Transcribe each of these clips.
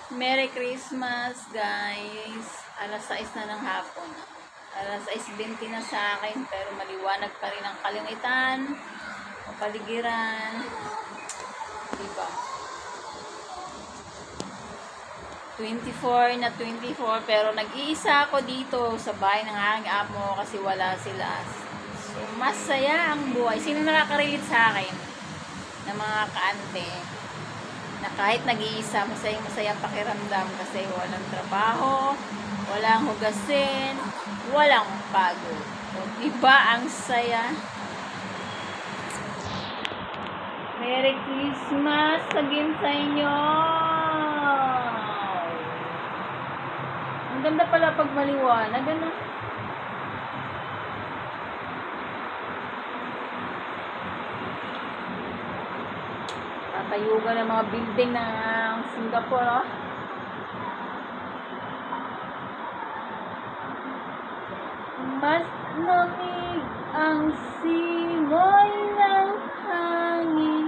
Merry Christmas, guys. Alas 6 na ng hapon. Alas 6:20 na sa akin, pero maliwanag pa rin ang kalangitan, kapaligiran. Diba? 24 na 24, pero nag-iisa ako dito sa bahay ng aking amo kasi wala sila. So, masaya ang buhay. Sino nakaka-relate sa akin? Na mga kaante na kahit nag-iisa, masayang pakiramdam kasi walang trabaho, walang hugasin, walang pagod. So, diba ang saya? Merry Christmas again sa inyo! Ang ganda pala pag maliwanag, ano? Tatayugan ng mga building ng Singapore, oh. Mas lamig ang simoy ng hangin,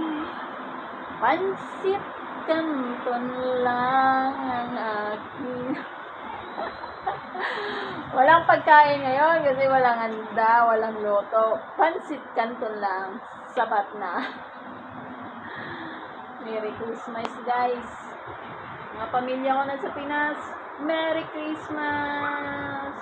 pansit kanton lang ang aking. Walang pagkain ngayon kasi walang handa, walang loto. Pansit kanton lang, sapat na. Merry Christmas, guys. Mga pamilya ko na sa Pinas, Merry Christmas!